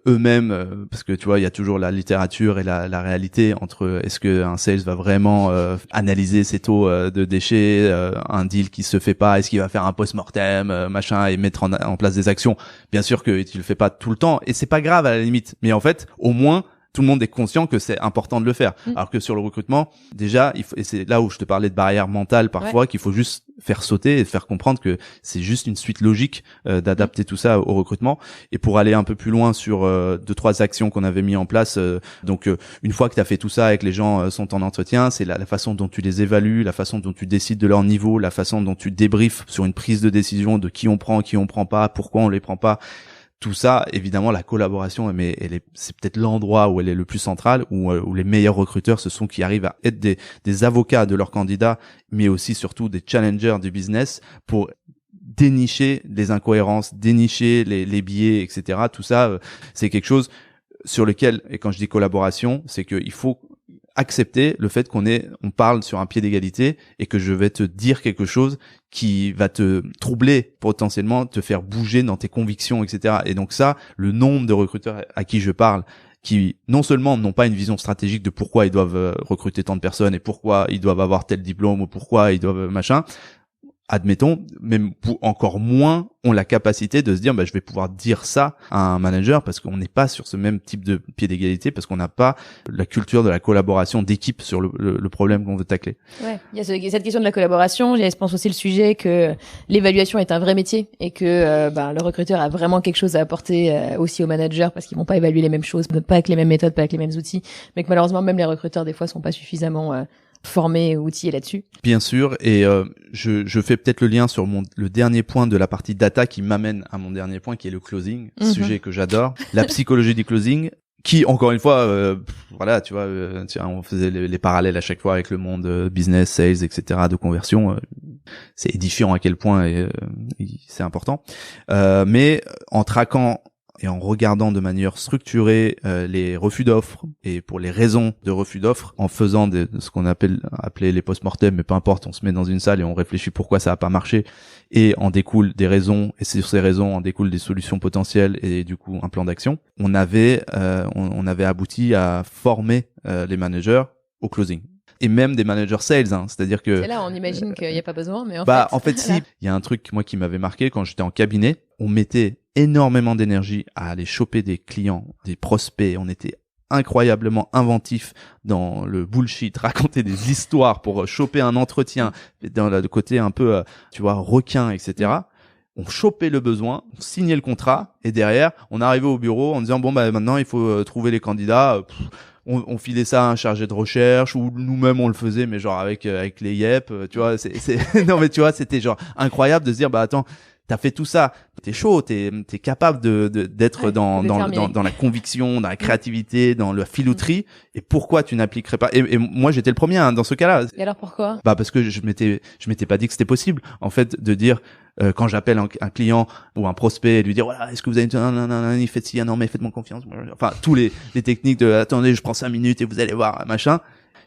eux-mêmes, parce que tu vois il y a toujours la littérature et la réalité entre est-ce que un sales va vraiment analyser ses taux de déchets, un deal qui se fait pas, est-ce qu'il va faire un post-mortem, machin, et mettre en place des actions. Bien sûr qu'il le fait pas tout le temps, et c'est pas grave à la limite, mais en fait au moins tout le monde est conscient que c'est important de le faire. Alors que sur le recrutement, déjà, et c'est là où je te parlais de barrière mentale parfois, qu'il faut juste faire sauter et faire comprendre que c'est juste une suite logique d'adapter tout ça au recrutement. Et pour aller un peu plus loin sur 2-3 actions qu'on avait mis en place, donc une fois que tu as fait tout ça et que les gens sont en entretien, c'est la façon dont tu les évalues, la façon dont tu décides de leur niveau, la façon dont tu débriefes sur une prise de décision de qui on prend pas, pourquoi on les prend pas. Tout ça, évidemment, la collaboration, mais c'est peut-être l'endroit où elle est le plus centrale, où les meilleurs recruteurs, ce sont qui arrivent à être des avocats de leurs candidats, mais aussi surtout des challengers du business pour dénicher les incohérences, dénicher les biais, etc. Tout ça, c'est quelque chose sur lequel, et quand je dis collaboration, c'est qu'il faut accepter le fait on parle sur un pied d'égalité et que je vais te dire quelque chose qui va te troubler potentiellement, te faire bouger dans tes convictions, etc. Et donc ça, le nombre de recruteurs à qui je parle, qui non seulement n'ont pas une vision stratégique de pourquoi ils doivent recruter tant de personnes et pourquoi ils doivent avoir tel diplôme ou pourquoi ils doivent machin, admettons, même encore moins ont la capacité de se dire je vais pouvoir dire ça à un manager parce qu'on n'est pas sur ce même type de pied d'égalité, parce qu'on n'a pas la culture de la collaboration d'équipe sur le problème qu'on veut tacler. Ouais, il y a cette question de la collaboration. Il y a, je pense aussi le sujet que l'évaluation est un vrai métier et que le recruteur a vraiment quelque chose à apporter aussi aux managers, parce qu'ils vont pas évaluer les mêmes choses, pas avec les mêmes méthodes, pas avec les mêmes outils, mais que malheureusement même les recruteurs des fois sont pas suffisamment formés, outillés là-dessus. Bien sûr, et je fais peut-être le lien sur le dernier point de la partie data qui m'amène à mon dernier point, qui est le closing, sujet que j'adore, la psychologie du closing, qui encore une fois, voilà, tu vois, on faisait les parallèles à chaque fois avec le monde business, sales, etc., de conversion. C'est édifiant à quel point c'est important, mais en traquant et en regardant de manière structurée les refus d'offres, et pour les raisons de refus d'offres, en faisant de ce qu'on appelait les post-mortem, mais peu importe, on se met dans une salle et on réfléchit pourquoi ça a pas marché, et en découle des raisons, et sur ces raisons en découlent des solutions potentielles et du coup un plan d'action. On avait abouti à former les managers au closing. Et même des managers sales, c'est-à-dire que... C'est là, on imagine qu'il n'y a pas besoin, mais en fait, si. Il y a un truc, moi, qui m'avait marqué quand j'étais en cabinet. On mettait énormément d'énergie à aller choper des clients, des prospects. On était incroyablement inventif dans le bullshit, raconter des histoires pour choper un entretien, dans le côté un peu, tu vois, requin, etc. On chopait le besoin, on signait le contrat, et derrière, on arrivait au bureau en disant, maintenant, il faut trouver les candidats. On filait ça à un chargé de recherche, ou nous-mêmes on le faisait, mais genre avec les yep, tu vois, non mais tu vois, c'était genre incroyable de se dire, attends, t'as fait tout ça, t'es chaud, t'es capable d'être dans la conviction, dans la créativité, dans la filouterie, et pourquoi tu n'appliquerais pas? Et moi j'étais le premier dans ce cas-là. Et alors pourquoi? Parce que je m'étais pas dit que c'était possible, en fait, de dire quand j'appelle un client ou un prospect et lui dire voilà, est-ce que vous avez une faites ci, non mais faites-moi confiance, enfin tous les techniques de attendez, je prends 5 minutes et vous allez voir machin.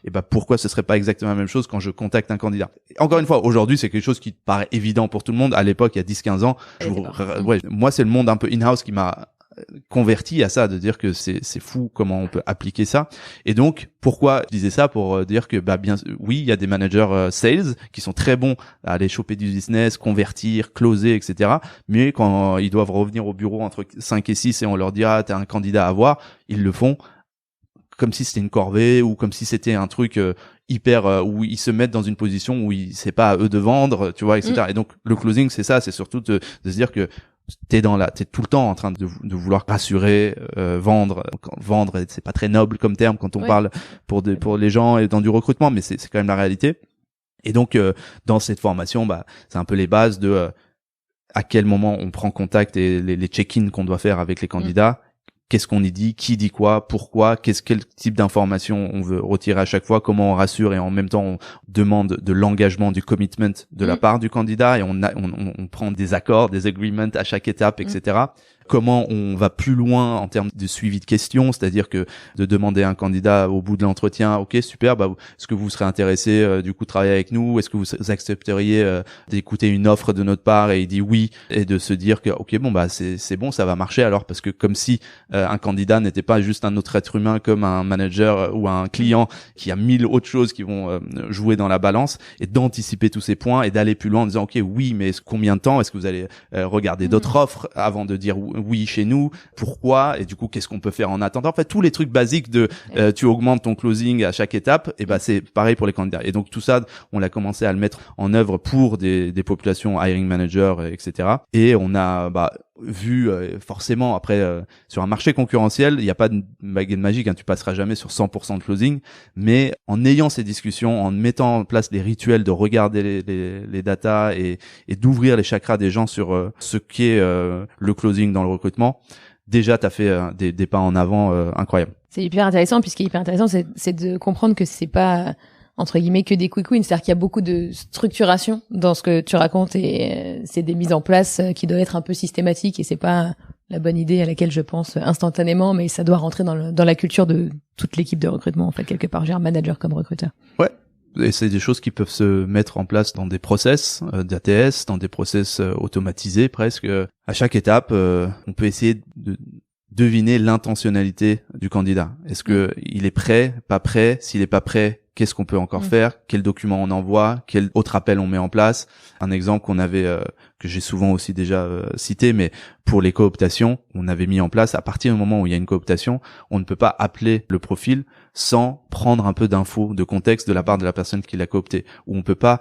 Et pourquoi ce serait pas exactement la même chose quand je contacte un candidat? Encore une fois, aujourd'hui, c'est quelque chose qui paraît évident pour tout le monde. À l'époque, il y a 10-15 ans, moi, c'est le monde un peu in-house qui m'a converti à ça, de dire que c'est fou comment on peut appliquer ça. Et donc, pourquoi je disais ça? Pour dire que, oui, il y a des managers sales qui sont très bons à aller choper du business, convertir, closer, etc. Mais quand ils doivent revenir au bureau entre 5 et 6 et on leur dit, t'as un candidat à voir, ils le font comme si c'était une corvée, ou comme si c'était un truc hyper où ils se mettent dans une position où c'est pas à eux de vendre, tu vois, etc. Et donc le closing, c'est ça, c'est surtout de se dire que t'es tout le temps en train de vouloir rassurer, vendre, c'est pas très noble comme terme quand on parle pour les gens et dans du recrutement, mais c'est quand même la réalité. Et donc dans cette formation, c'est un peu les bases de à quel moment on prend contact et les check-in qu'on doit faire avec les candidats. Qu'est-ce qu'on y dit, qui dit quoi, pourquoi, quel type d'informations on veut retirer à chaque fois, comment on rassure, et en même temps on demande de l'engagement, du commitment de la part du candidat, et on prend des accords, des agreements à chaque étape, etc. Comment on va plus loin en termes de suivi de questions, c'est-à-dire que de demander à un candidat au bout de l'entretien, ok, super, est-ce que vous serez intéressé du coup de travailler avec nous, est-ce que vous accepteriez d'écouter une offre de notre part, et il dit oui, et de se dire que ok, c'est bon, ça va marcher alors, parce que comme si un candidat n'était pas juste un autre être humain comme un manager ou un client qui a 1000 autres choses qui vont jouer dans la balance, et d'anticiper tous ces points et d'aller plus loin en disant ok, oui, mais combien de temps, est-ce que vous allez regarder d'autres offres avant de dire oui chez nous, pourquoi, et du coup qu'est-ce qu'on peut faire en attendant. En fait, tous les trucs basiques de tu augmentes ton closing à chaque étape, et c'est pareil pour les candidats. Et donc tout ça, on l'a commencé à le mettre en œuvre pour des populations hiring managers, etc. Et on a vu forcément après sur un marché concurrentiel, il n'y a pas de baguette magique, tu passeras jamais sur 100% de closing, mais en ayant ces discussions, en mettant en place des rituels de regarder les datas et d'ouvrir les chakras des gens sur ce qu'est le closing dans le recrutement, déjà t'as fait des pas en avant incroyables. C'est hyper intéressant, puis ce qui est hyper intéressant, c'est de comprendre que c'est pas entre guillemets que des quick wins, c'est-à-dire qu'il y a beaucoup de structuration dans ce que tu racontes et c'est des mises en place qui doivent être un peu systématiques et c'est pas la bonne idée à laquelle je pense instantanément, mais ça doit rentrer dans la culture de toute l'équipe de recrutement en fait quelque part, genre manager comme recruteur. Ouais. Et c'est des choses qui peuvent se mettre en place dans des process d'ATS, dans des process automatisés presque. À chaque étape, on peut essayer de deviner l'intentionnalité du candidat. Est-ce que il est prêt, pas prêt? S'il est pas prêt, qu'est-ce qu'on peut encore faire? Quel document on envoie? Quel autre appel on met en place? Un exemple qu'on avait, que j'ai souvent aussi déjà cité, mais pour les cooptations, on avait mis en place, à partir du moment où il y a une cooptation, on ne peut pas appeler le profil sans prendre un peu d'infos, de contexte de la part de la personne qui l'a coopté. Ou on peut pas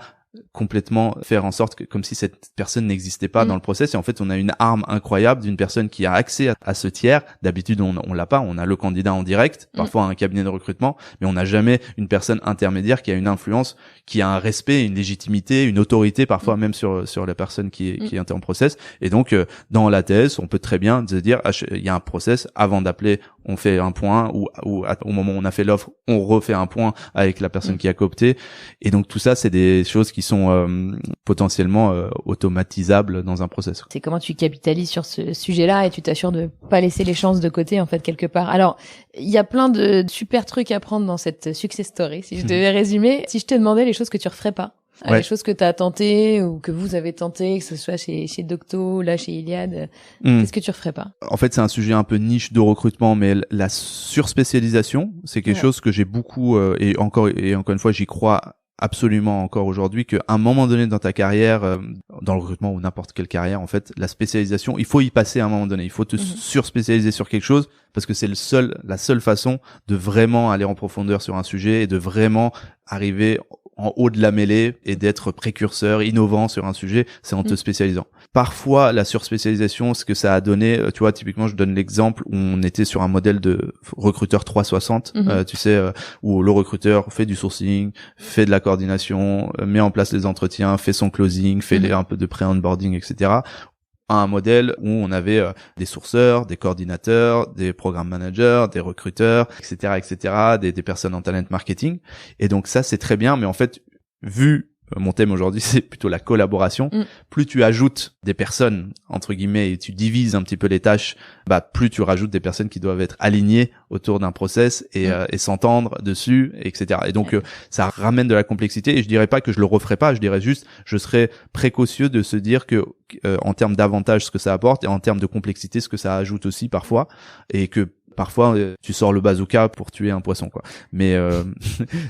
complètement faire en sorte que comme si cette personne n'existait pas dans le process, et en fait on a une arme incroyable d'une personne qui a accès à ce tiers. D'habitude on l'a pas, on a le candidat en direct, parfois un cabinet de recrutement, mais on n'a jamais une personne intermédiaire qui a une influence, qui a un respect, une légitimité, une autorité parfois même sur la personne qui est en process. Et donc dans l'ATS on peut très bien se dire il y a un process, avant d'appeler on fait un point, ou au moment où on a fait l'offre on refait un point avec la personne qui a coopté. Et donc tout ça c'est des choses qui sont potentiellement automatisables dans un process. C'est comment tu capitalises sur ce sujet-là et tu t'assures de pas laisser les chances de côté en fait quelque part. Alors, il y a plein de super trucs à prendre dans cette success story. Si je devais résumer, si je te demandais les choses que tu referais pas, les choses que tu as tentées ou que vous avez tentées, que ce soit chez Docto, là chez Iliad, qu'est-ce que tu referais pas? En fait, c'est un sujet un peu niche de recrutement, mais la surspécialisation, c'est quelque chose que j'ai beaucoup et encore une fois, j'y crois absolument encore aujourd'hui, qu'à un moment donné dans ta carrière, dans le recrutement ou n'importe quelle carrière, en fait, la spécialisation, il faut y passer à un moment donné. Il faut te surspécialiser sur quelque chose parce que c'est la seule façon de vraiment aller en profondeur sur un sujet et de vraiment arriver en haut de la mêlée et d'être précurseur, innovant sur un sujet, c'est en te spécialisant. Parfois, la surspécialisation, ce que ça a donné, tu vois, typiquement, je donne l'exemple où on était sur un modèle de recruteur 360, tu sais, où le recruteur fait du sourcing, fait de la coordination, met en place les entretiens, fait son closing, fait un peu de pré-onboarding, etc., à un modèle où on avait des sourceurs, des coordinateurs, des programme managers, des recruteurs, etc., des personnes en talent marketing. Et donc ça, c'est très bien, mais en fait, vu mon thème aujourd'hui, c'est plutôt la collaboration. Plus tu ajoutes des personnes, entre guillemets, et tu divises un petit peu les tâches, plus tu rajoutes des personnes qui doivent être alignées autour d'un process et s'entendre dessus, etc. Et donc, ça ramène de la complexité. Et je dirais pas que je le referai pas, je dirais juste, je serais précautieux de se dire que, en termes d'avantages, ce que ça apporte, et en termes de complexité, ce que ça ajoute aussi parfois, et que parfois tu sors le bazooka pour tuer un poisson, quoi. Mais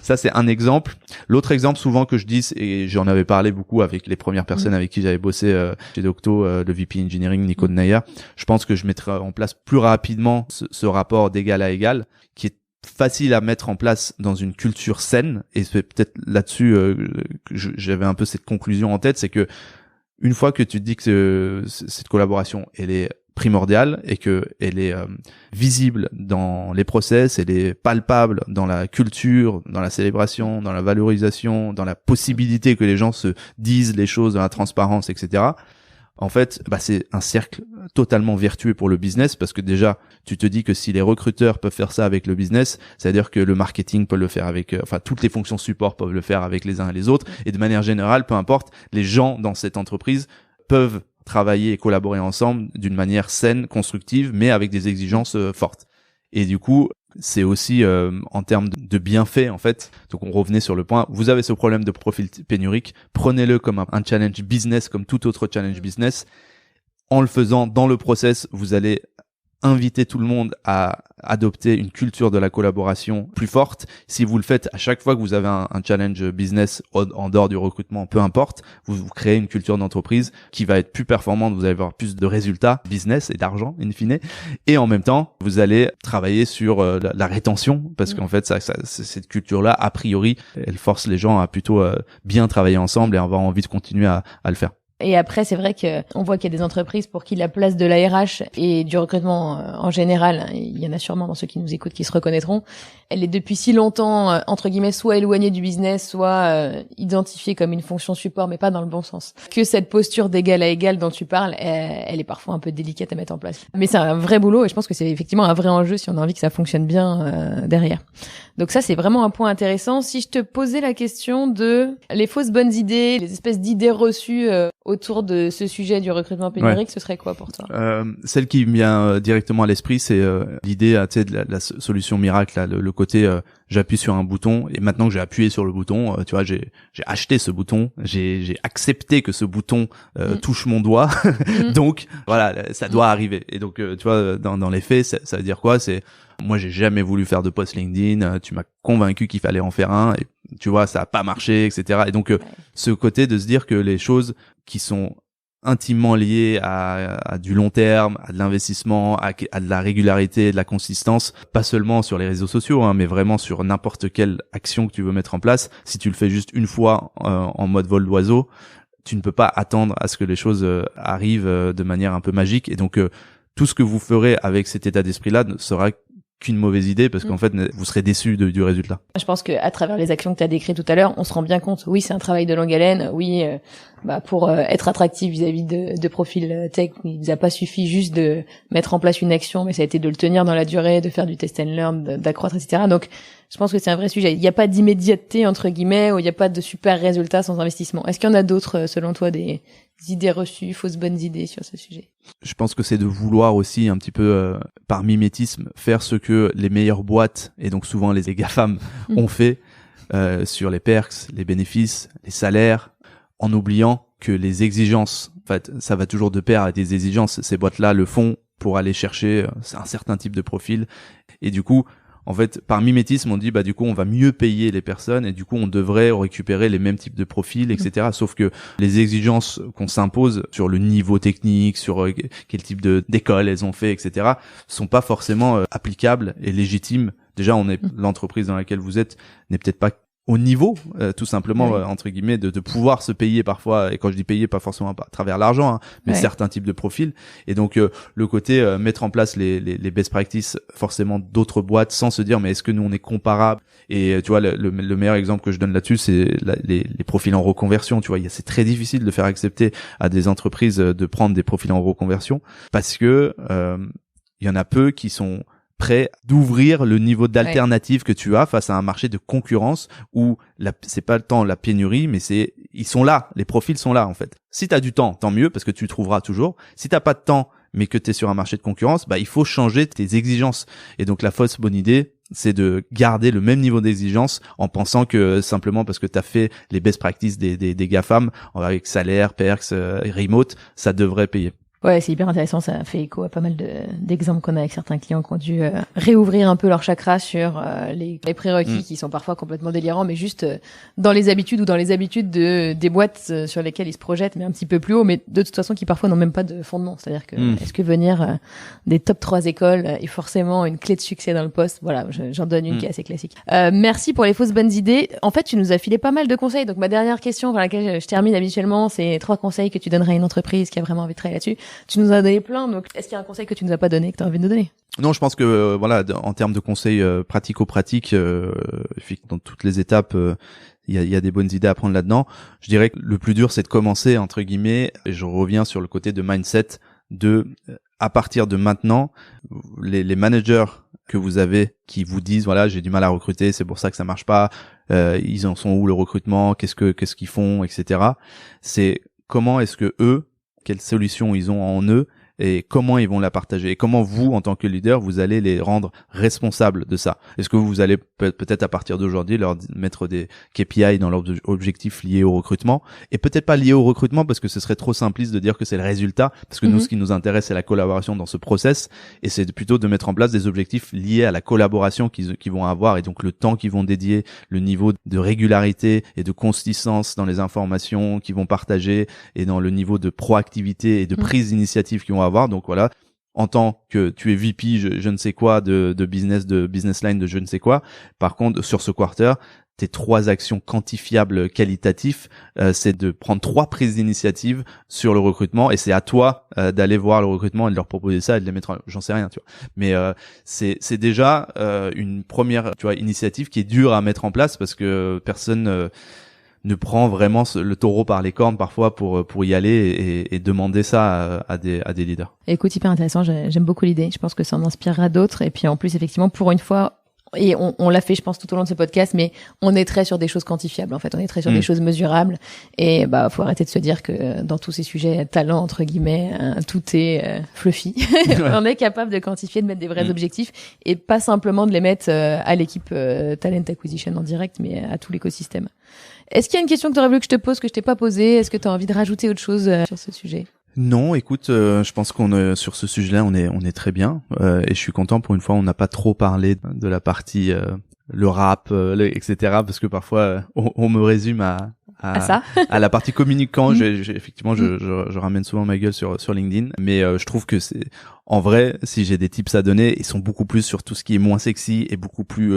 ça c'est un exemple. L'autre exemple souvent que je dis, et j'en avais parlé beaucoup avec les premières personnes avec qui j'avais bossé chez Docto, le VP Engineering Nico de Nayer, je pense que je mettrai en place plus rapidement ce rapport d'égal à égal qui est facile à mettre en place dans une culture saine. Et c'est peut-être là-dessus que j'avais un peu cette conclusion en tête, c'est que une fois que tu te dis que cette collaboration elle est primordiale et que elle est visible dans les process, elle est palpable dans la culture, dans la célébration, dans la valorisation, dans la possibilité que les gens se disent les choses, dans la transparence, etc. En fait, c'est un cercle totalement vertueux pour le business, parce que déjà, tu te dis que si les recruteurs peuvent faire ça avec le business, c'est-à-dire que le marketing peut le faire avec, toutes les fonctions support peuvent le faire avec les uns et les autres, et de manière générale, peu importe, les gens dans cette entreprise peuvent travailler et collaborer ensemble d'une manière saine, constructive, mais avec des exigences fortes. Et du coup, c'est aussi en termes de bienfaits, en fait. Donc on revenait sur le point, vous avez ce problème de profil pénurique, prenez-le comme un challenge business, comme tout autre challenge business. En le faisant dans le process, vous allez inviter tout le monde à adopter une culture de la collaboration plus forte. Si vous le faites à chaque fois que vous avez un challenge business en dehors du recrutement, peu importe, vous créez une culture d'entreprise qui va être plus performante, vous allez avoir plus de résultats business et d'argent in fine, et en même temps vous allez travailler sur la rétention, parce qu'en fait cette culture-là, a priori, elle force les gens à plutôt bien travailler ensemble et avoir envie de continuer à le faire. Et après, c'est vrai que on voit qu'il y a des entreprises pour qui la place de la RH et du recrutement en général, il y en a sûrement dans ceux qui nous écoutent qui se reconnaîtront, elle est depuis si longtemps, entre guillemets, soit éloignée du business, soit identifiée comme une fonction support, mais pas dans le bon sens. Que cette posture d'égal à égal dont tu parles, elle est parfois un peu délicate à mettre en place. Mais c'est un vrai boulot et je pense que c'est effectivement un vrai enjeu si on a envie que ça fonctionne bien derrière. Donc ça, c'est vraiment un point intéressant. Si je te posais la question de les fausses bonnes idées, les espèces d'idées reçues autour de ce sujet du recrutement pénurique, ce serait quoi pour toi? Celle qui me vient directement à l'esprit, c'est l'idée, tu sais, de la solution miracle, là, le côté j'appuie sur un bouton et maintenant que j'ai appuyé sur le bouton, tu vois, j'ai acheté ce bouton, j'ai accepté que ce bouton touche mon doigt, donc voilà, ça doit arriver. Et donc tu vois, dans les faits, ça veut dire quoi? C'est moi, j'ai jamais voulu faire de post LinkedIn. Tu m'as convaincu qu'il fallait en faire un, et tu vois, ça a pas marché, etc. Et donc, ce côté de se dire que les choses qui sont intimement liées à du long terme, à de l'investissement, à de la régularité, de la consistance, pas seulement sur les réseaux sociaux, hein, mais vraiment sur n'importe quelle action que tu veux mettre en place. Si tu le fais juste une fois en mode vol d'oiseau, tu ne peux pas attendre à ce que les choses arrivent de manière un peu magique. Et donc, tout ce que vous ferez avec cet état d'esprit-là ne sera qu'une mauvaise idée, parce qu'en fait vous serez déçu du résultat. Je pense que à travers les actions que tu as décrites tout à l'heure, on se rend bien compte, oui, c'est un travail de longue haleine, oui, pour être attractif vis-à-vis de profils tech, il nous a pas suffi juste de mettre en place une action, mais ça a été de le tenir dans la durée, de faire du test and learn, d'accroître, etc. Donc je pense que c'est un vrai sujet. Il n'y a pas d'immédiateté entre guillemets, ou il n'y a pas de super résultats sans investissement. Est-ce qu'il y en a d'autres selon toi, des idées reçues, fausses bonnes idées sur ce sujet? Je pense que c'est de vouloir aussi un petit peu par mimétisme faire ce que les meilleures boîtes, et donc souvent les GAFAM, ont fait sur les perks, les bénéfices, les salaires, en oubliant que les exigences, en fait, ça va toujours de pair avec des exigences. Ces boîtes-là le font pour aller chercher un certain type de profil, et du coup, en fait, par mimétisme, on dit du coup on va mieux payer les personnes et du coup on devrait récupérer les mêmes types de profils, etc. Sauf que les exigences qu'on s'impose sur le niveau technique, sur quel type d'école elles ont fait, etc., sont pas forcément applicables et légitimes. Déjà, l'entreprise dans laquelle vous êtes n'est peut-être pas au niveau, tout simplement, entre guillemets, de pouvoir se payer parfois, et quand je dis payer, pas forcément à travers l'argent, hein, mais certains types de profils. Et donc, le côté mettre en place les best practices, forcément, d'autres boîtes, sans se dire, mais est-ce que nous, on est comparables? Et tu vois, le meilleur exemple que je donne là-dessus, c'est les profils en reconversion. Tu vois, c'est très difficile de faire accepter à des entreprises de prendre des profils en reconversion, parce que il y en a peu qui sont prêt d'ouvrir le niveau d'alternative que tu as face à un marché de concurrence où c'est pas tant la pénurie, mais ils sont là, les profils sont là en fait. Si t'as du temps, tant mieux parce que tu trouveras toujours. Si t'as pas de temps, mais que t'es sur un marché de concurrence, il faut changer tes exigences. Et donc la fausse bonne idée, c'est de garder le même niveau d'exigence en pensant que simplement parce que t'as fait les best practices des GAFAM avec salaire, perks, remote, ça devrait payer. Ouais, c'est hyper intéressant, ça fait écho à pas mal d'exemples qu'on a avec certains clients qui ont dû réouvrir un peu leur chakra sur les prérequis qui sont parfois complètement délirants, mais juste dans les habitudes ou dans les habitudes des boîtes sur lesquelles ils se projettent, mais un petit peu plus haut, mais de toute façon qui parfois n'ont même pas de fondement. C'est-à-dire que est-ce que venir des top 3 écoles est forcément une clé de succès dans le poste? Voilà, j'en donne une qui est assez classique. Merci pour les fausses bonnes idées. En fait, tu nous as filé pas mal de conseils. Donc ma dernière question par laquelle je termine habituellement, c'est 3 conseils que tu donnerais à une entreprise qui a vraiment envie de travailler là-dessus. Tu nous as donné plein, donc est-ce qu'il y a un conseil que tu nous as pas donné, que tu as envie de nous donner? Non, je pense que en termes de conseils pratico-pratiques, dans toutes les étapes, il y a des bonnes idées à prendre là-dedans. Je dirais que le plus dur, c'est de commencer, entre guillemets, et je reviens sur le côté de mindset, à partir de maintenant, les managers que vous avez qui vous disent, j'ai du mal à recruter, c'est pour ça que ça marche pas, ils en sont où le recrutement, qu'est-ce qu'ils font, etc. C'est comment est-ce que eux, quelles solutions ils ont en eux, et comment ils vont la partager et comment vous, en tant que leader, vous allez les rendre responsables de ça. Est-ce que vous allez peut-être à partir d'aujourd'hui leur mettre des KPI dans leurs objectifs liés au recrutement, et peut-être pas liés au recrutement parce que ce serait trop simpliste de dire que c'est le résultat, parce que nous, ce qui nous intéresse, c'est la collaboration dans ce process, et c'est plutôt de mettre en place des objectifs liés à la collaboration qu'ils vont avoir, et donc le temps qu'ils vont dédier, le niveau de régularité et de consistance dans les informations qu'ils vont partager, et dans le niveau de proactivité et de prise d'initiative qu'ils vont avoir. Donc voilà, en tant que tu es VP je ne sais quoi de business line de je ne sais quoi, par contre sur ce quarter, tes 3 actions quantifiables qualitatifs, c'est de prendre 3 prises d'initiative sur le recrutement, et c'est à toi d'aller voir le recrutement et de leur proposer ça et de les mettre j'en sais rien, tu vois. Mais c'est déjà une première, tu vois, initiative qui est dure à mettre en place parce que personne ne prend vraiment le taureau par les cornes parfois pour y aller et demander ça à des leaders. Écoute, hyper intéressant, j'aime beaucoup l'idée. Je pense que ça en inspirera d'autres, et puis en plus effectivement pour une fois, et on l'a fait, je pense, tout au long de ce podcast, mais on est très sur des choses quantifiables, en fait. On est très sur des choses mesurables. Et faut arrêter de se dire que dans tous ces sujets, talent, entre guillemets, tout est fluffy. On est capable de quantifier, de mettre des vrais objectifs, et pas simplement de les mettre à l'équipe Talent Acquisition en direct, mais à tout l'écosystème. Est-ce qu'il y a une question que tu aurais voulu que je te pose, que je t'ai pas posée? Est-ce que tu as envie de rajouter autre chose sur ce sujet? Non, écoute, je pense qu'on sur ce sujet-là, on est très bien, et je suis content pour une fois, on n'a pas trop parlé de la partie le rap, etc. Parce que parfois on me résume à ça à la partie communicant. Effectivement, je ramène souvent ma gueule sur LinkedIn, mais je trouve que c'est en vrai, si j'ai des tips à donner, ils sont beaucoup plus sur tout ce qui est moins sexy et beaucoup plus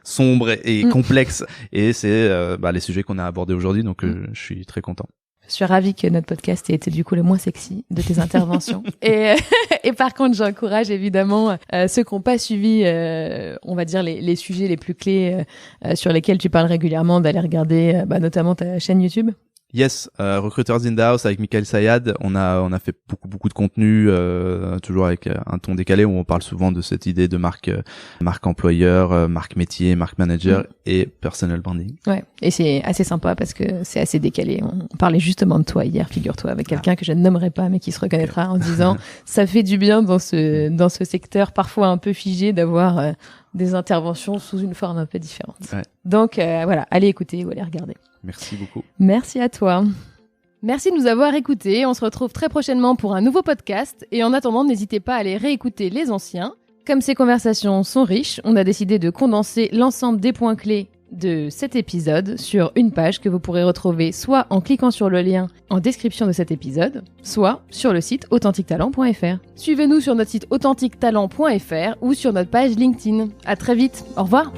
sombre et complexe, et c'est les sujets qu'on a abordés aujourd'hui, donc je suis très content. Je suis ravie que notre podcast ait été du coup le moins sexy de tes interventions. Et par contre, j'encourage évidemment ceux qui n'ont pas suivi, on va dire, les sujets les plus clés sur lesquels tu parles régulièrement, d'aller regarder notamment ta chaîne YouTube. Yes, Recruiters in the House avec Michael Sayad, on a fait beaucoup de contenu, toujours avec un ton décalé, où on parle souvent de cette idée de marque employeur, marque métier, marque manager et personal branding. Ouais, et c'est assez sympa parce que c'est assez décalé. On parlait justement de toi hier, figure-toi, avec quelqu'un que je ne nommerai pas mais qui se reconnaîtra en disant ça fait du bien dans ce secteur parfois un peu figé d'avoir des interventions sous une forme un peu différente. Ouais. Donc voilà, allez écouter ou allez regarder. Merci beaucoup. Merci à toi. Merci de nous avoir écoutés. On se retrouve très prochainement pour un nouveau podcast. Et en attendant, n'hésitez pas à aller réécouter les anciens. Comme ces conversations sont riches, on a décidé de condenser l'ensemble des points clés de cet épisode sur une page que vous pourrez retrouver soit en cliquant sur le lien en description de cet épisode, soit sur le site AuthenticTalent.fr. Suivez-nous sur notre site AuthenticTalent.fr ou sur notre page LinkedIn. À très vite. Au revoir.